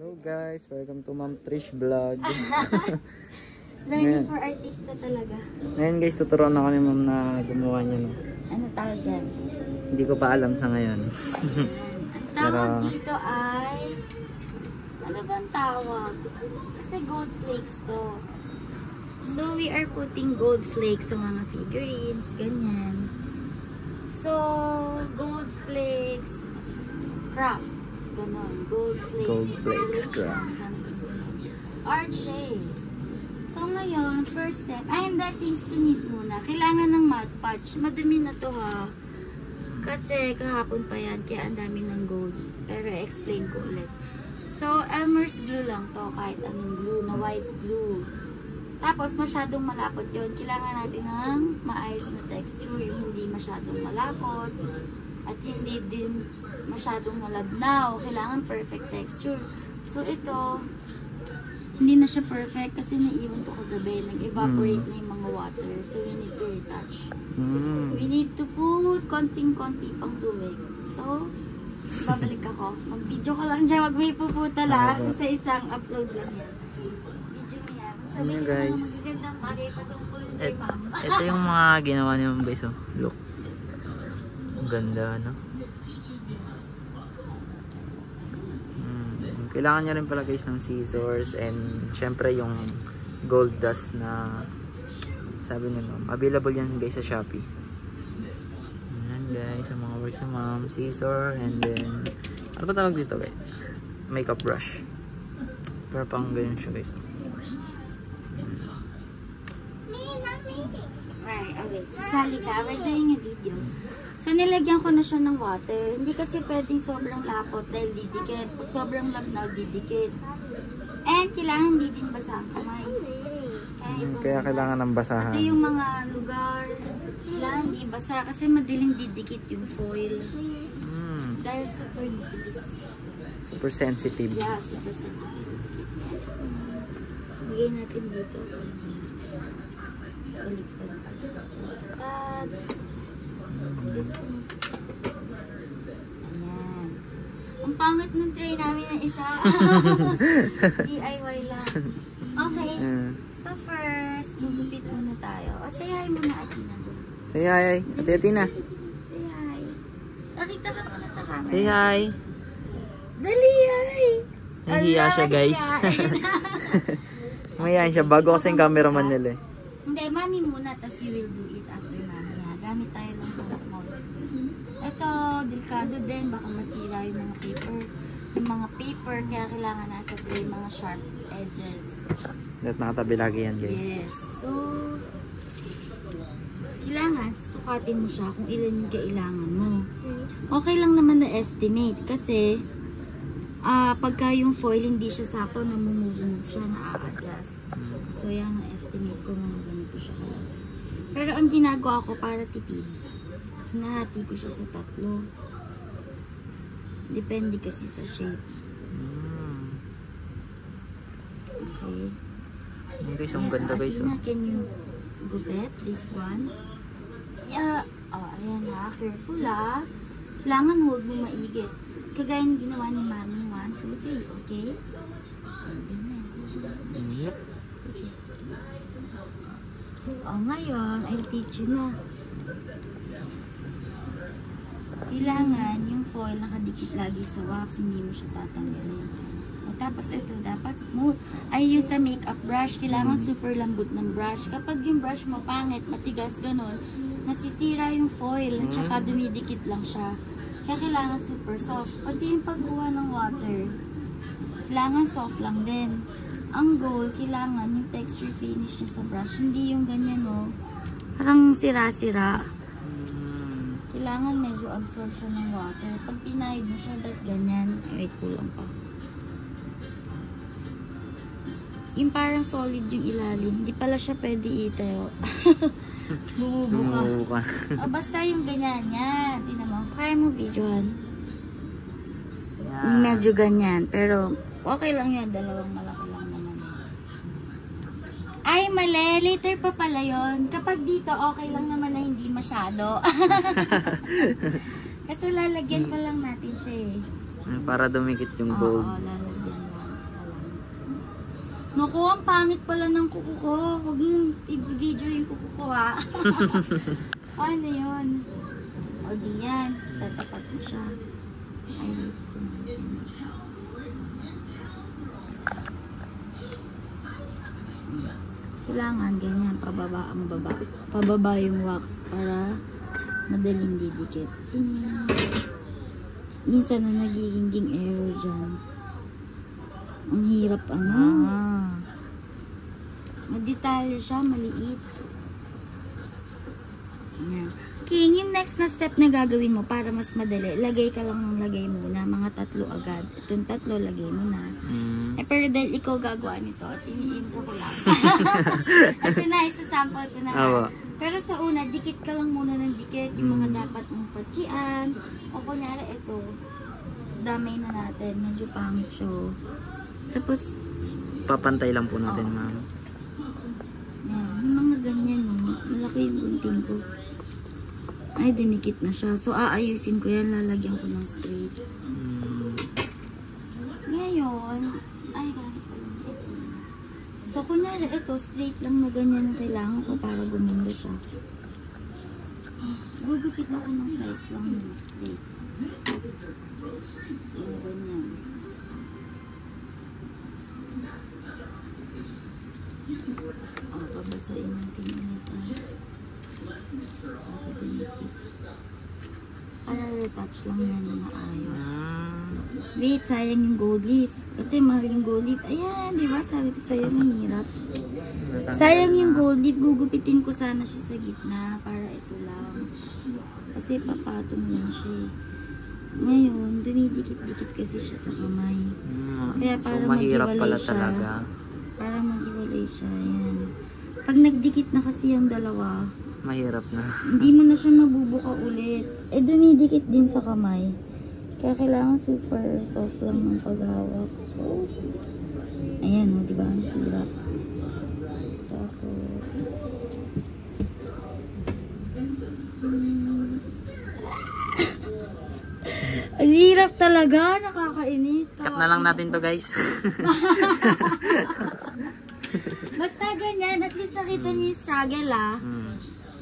Hello guys, welcome to Ma'am Trish Vlog. Learning for artista talaga. Ngayon guys, tuturuan ako ni Ma'am na gumawa niya, no? Ano tawag dyan? Hindi ko pa alam sa ngayon. Ang tawag dito ay... Ano bang tawag? Kasi gold flakes to. So we are putting gold flakes sa mga figurines, ganyan. So, gold flakes craft. Ganon. Gold flakes craft. Something ganon. Art shade. So ngayon, first step, I am that things to need muna. Kailangan ng mud patch. Madumi na to ha. Kasi kahapon pa yan, kaya ang dami ng gold. Pero explain ko ulit. So, Elmer's glue lang to, kahit anong glue, na white glue. Tapos, masyadong malapot yun. Kailangan natin ng maayos na texture, yung hindi masyadong malapot. At hindi din masyadong malabnaw. Kailangan perfect texture. So, ito, hindi na siya perfect kasi naiwan to kagabi. Nag-evaporate na yung mga water. So, we need to retouch. We need to put konting-konti pang tubig. So, babalik ako. Mag-video ko lang siya. Wag may puputa lang. Sa isang upload lang yan. Video mo yan. Sabi niyo guys. Magandang bagay patungkol kay Ma'am. Ito yung mga ginawa ni Ma'am guys. Oh. Look. Ang ganda, no? Kailangan nyo rin pala guys ng scissors and syempre yung gold dust na sabi ni Ma'am. Available yan guys sa Shopee. Ayan guys, ang mga works ni Ma'am. Scissor and then ano pa tawag dito guys? Makeup brush. Pero pang ganyan siya guys. Right, okay. Sasali ka. We're doing a video. So, nilagyan ko na siya ng water. Hindi kasi pwedeng sobrang lapot dahil didikit. Pag sobrang labnaw, didikit. And, kailangan hindi din basa ang kamay. Kaya kailangan ng basahan. Ito yung mga lugar. Kailangan hindi basa kasi madaling didikit yung foil. Dahil super nipis. Super sensitive. Yeah, super sensitive. Excuse me. Lagay natin dito. Excuse me. Ayan. Ang pangit ng tray namin ng isa. DIY lang. Okay. So first, magupit muna tayo. O say hi muna, Atina. Say hi. Ate Atina. Say hi. Nakita ka muna sa camera. Say hi. Dali, hi. Nahihiya siya guys. Mahihiya siya. Bago kasi yung cameraman nila eh. Hindi, mami muna, tas you will do it after mami ha. Gamit tayo lang ng small. Ito, delikado din. Baka masira yung mga paper. Yung mga paper, kaya kailangan nasa tray mga sharp edges. Dapat nakatabi lagi yan guys. Yes. So, kailangan susukatin mo siya kung ilan yung kailangan mo. Okay lang naman na estimate kasi pagka yung foil hindi siya sakto, namumove siya, na-adjust. So, yan ang estimate ko mga ganito siya. Pero ang ginagawa ko para tipid, hinahati ko siya sa 3. Depende kasi sa shape. Okay. Guys, ang ganda guys. Atina, can you gupit this one? Yeah. Oh, ayan ha. Careful ha. Kailangan hold mo maigi. Kagaya ng ginawa ni Mami. 1, 2, 3. Okay? Ganyan. Yep. Sige. O, ngayon, I'll teach you na. Kailangan yung foil nakadikit lagi sa wax, hindi mo siya tatanggalin. O, tapos ito, dapat smooth. I use a makeup brush. Kailangan super lambot ng brush. Kapag yung brush mo pangit, matigas, ganun, nasisira yung foil at saka dumidikit lang siya. Kaya kailangan super soft. Pati yung pagkuha ng water, kailangan soft lang din. Ang goal, kailangan yung texture finish niya sa brush. Hindi yung ganyan, no? Parang sira-sira. Kailangan medyo absorption ng water. Pag pinahid mo siya, ganyan. Wait, kulang pa. Yung parang solid yung ilalim. Hindi pala siya pwede itayo. Bumubuka. O, basta yung ganyan. Yan. Tingnan mo. Kaya mo videohan. Yeah. Medyo ganyan. Pero, okay lang yan. Dalawang malaki lang naman. Ay, mali. Later pa pala yun. Kapag dito, okay lang naman na hindi masyado. Kasi lalagyan pa lang natin siya eh. Para dumikit yung gold. Oo, lalagyan lang. Naku, ang pangit pala ng kuko ko. Huwag mong i-video yung kuko ko ha. Ano yun? O di yan. Tatapat mo siya. Ay, kailangan ganyan, pababa ang baba. Pababa yung wax para madaling didikit. Minsan na nagiging error dyan. Ang hirap ano. Madetalye siya, maliit. Yan. King, yung next na step na gagawin mo para mas madali, lagay ka lang ng lagay muna. Mga 3 agad. Itong 3, lagay mo na. Eh, pero dahil ikaw gagawa nito, at ini-intro ko lang. Ito na, isa-sample ko na. Pero sa una, dikit ka lang muna ng dikit. Yung mga dapat mong patsian. O kunyari, ito. Damay na natin. Medyo pangit siya. Tapos, papantay lang po natin, ma'am. Yan. Yung mga ganyan, no? Malaki yung gunting ko. Ay, dumikit na siya. So, aayusin ko yan. Lalagyan ko ng straight. Ngayon, ay, ganit pa lang. So, kunyari, ito, straight lang na ganyan ang kailangan ko para gumanda siya. Gugupit ako ng size lang ng straight. Yung ganyan. Pabasain natin ulit para retouch lang yan na maayos. Wait, sayang yung gold leaf. Kasi mahal yung gold leaf. Ayan, di ba? Sabi ko sa'yo, mahirap. Sayang yung gold leaf. Gugupitin ko sana siya sa gitna para ito lang. Kasi papatong lang siya. Ngayon, dumidikit-dikit kasi siya sa kamay. Kaya para so, mahirap pala siya, talaga. para maghiwalay siya. Ayan. Pag nagdikit na kasi yung dalawa, mahirap na. hindi mo na siya mabubuka ulit. Eh, dumidikit din sa kamay. Kaya kailangan super soft lang ng paghawak. Ayan, o, diba? Ang sirap. Tapos, ang hirap talaga. Nakakainis. Cut na lang natin to, guys. Basta ganyan. At least nakita niyo yung struggle, ah.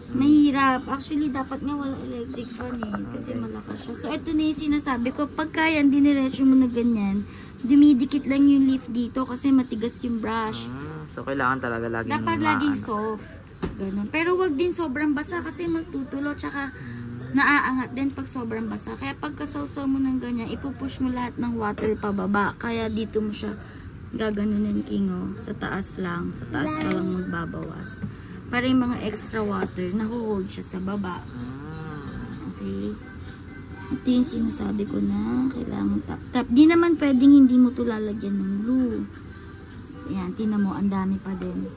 Mahirap. Actually, dapat nga wala electric fan eh. Kasi malakas siya. So, ito na yung sinasabi ko. Pagka yan, diniretso mo na ganyan, dumidikit lang yung leaf dito kasi matigas yung brush. So, kailangan talaga laging dapat laging soft. Ganun. Pero wag din sobrang basa kasi magtutulo. Tsaka, naaangat din pag sobrang basa. Kaya pagkasawsaw mo ng ganyan, ipupush mo lahat ng water pababa. Kaya dito mo siya gaganunin, Kingo. Sa taas lang. Sa taas ka lang magbabawas. Para yung mga extra water, nahuhold siya sa baba. Okay? Ito yung sinasabi ko na kailangan tap-tap. Di naman pwedeng hindi mo ito lalagyan ng glue. Ayan, tinan mo, ang dami pa din.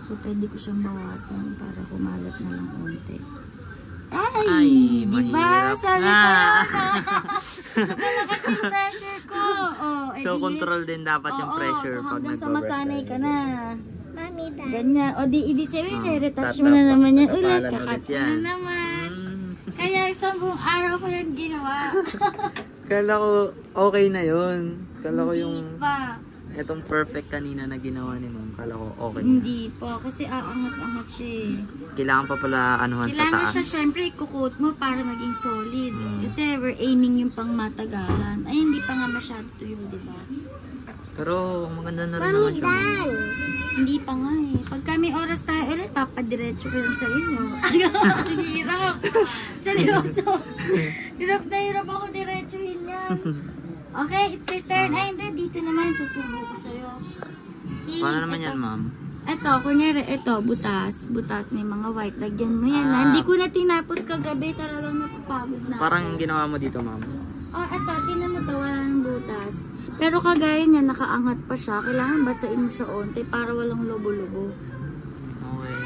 So, pwede ko siyang bawasan para kumalat na lang konti. Ay, diba? Sabi ko napalakas yung pressure ko. So, control din dapat yung pressure pag hanggang sa masanay ka na. Mami, Ganyan. O di, ibig sabihin, retouch mo na naman yan ulit. Kakat na naman. Kaya isang buong araw ko yan ginawa. Kala ko okay na yun. Kala ko yung Hindi pa. itong perfect kanina na ginawa ni Ma'am. Kala ko okay na. Hindi pa. Kasi aangat-angat siya eh. Kailangan pa pala anuhan sa Kailangan taas. siya syempre ikukot mo para maging solid. Kasi we're aiming yung pang matagalan. Ay, hindi pa nga masyado tuyo, diba? Pero maganda na rin naman siya. Ma'am. Hindi pa nga eh. Pag kami oras tayo ulit, papadiretso ko lang sa inyo. Hirap. Seryoso. Hirap na hirap ako diretsuhin yan. Okay, it's your turn. Ay, hindi. Dito naman. Tutubo ko sa'yo. Paano naman yan, Ma'am? Ito, kunyari, ito, butas. Butas, may mga white. Lagyan mo yan. Hindi ko na tinapos kagabi. Talagang napapagod na. Parang yung ginawa mo dito, Ma'am. Oh, ito, tinan mo to. Walang butas. Pero kagaya niya, nakaangat pa siya. Kailangan basain mo siya onte para walang lobo-lobo. Okay.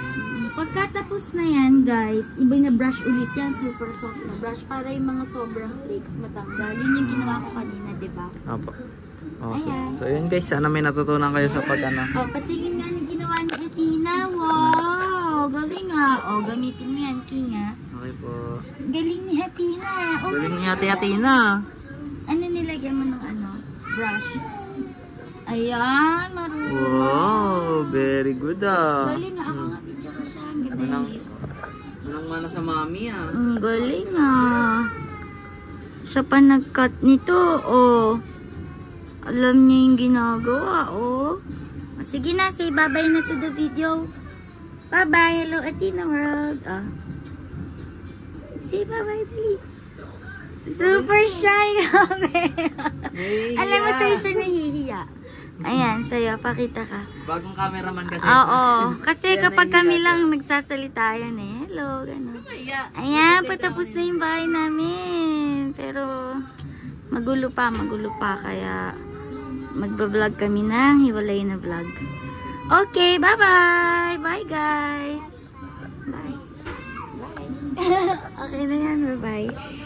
Pagkatapos na yan, guys, iba na brush ulit yan. Super soft na brush para yung mga sobrang flakes matanggal. Yun yung ginawa ko kanina, diba? Opo. So yun guys, sana may natutunan kayo sa pag-ano. Oh, patingin nga yung ginawa ni Athena. Wow! Galing nga. Oh, gamitin mo yan, King, ha? Okay po. Galing ni Athena. Oh, galing ni Ate Athena. Ano nilagyan mo ng ano? Brush. Ayan, marunong. Wow, very good ah. Galing nga ako nga picture ko siya. Ang ganda yung hiko. Manang mana sa mami ah. Ang galing ah. Siya pa nag-cut nito, oh. Alam niya yung ginagawa, oh. Sige na, say bye-bye na to the video. Bye-bye, hello Athena World. Ah. Say bye-bye, dali. Super shy kami. Alam mo sa'yo siya nahihiya. Ayan, sa'yo, pakita ka. Bagong cameraman kasi. Oo, kasi kapag kami lang nagsasalita yan eh. Hello, gano'n. Ayan, patapos na yung bahay namin. Pero, magulo pa, kaya magbablog kami ng hiwalay na vlog. Okay, bye-bye! Bye, guys! Bye! Bye! Okay na yan, bye-bye!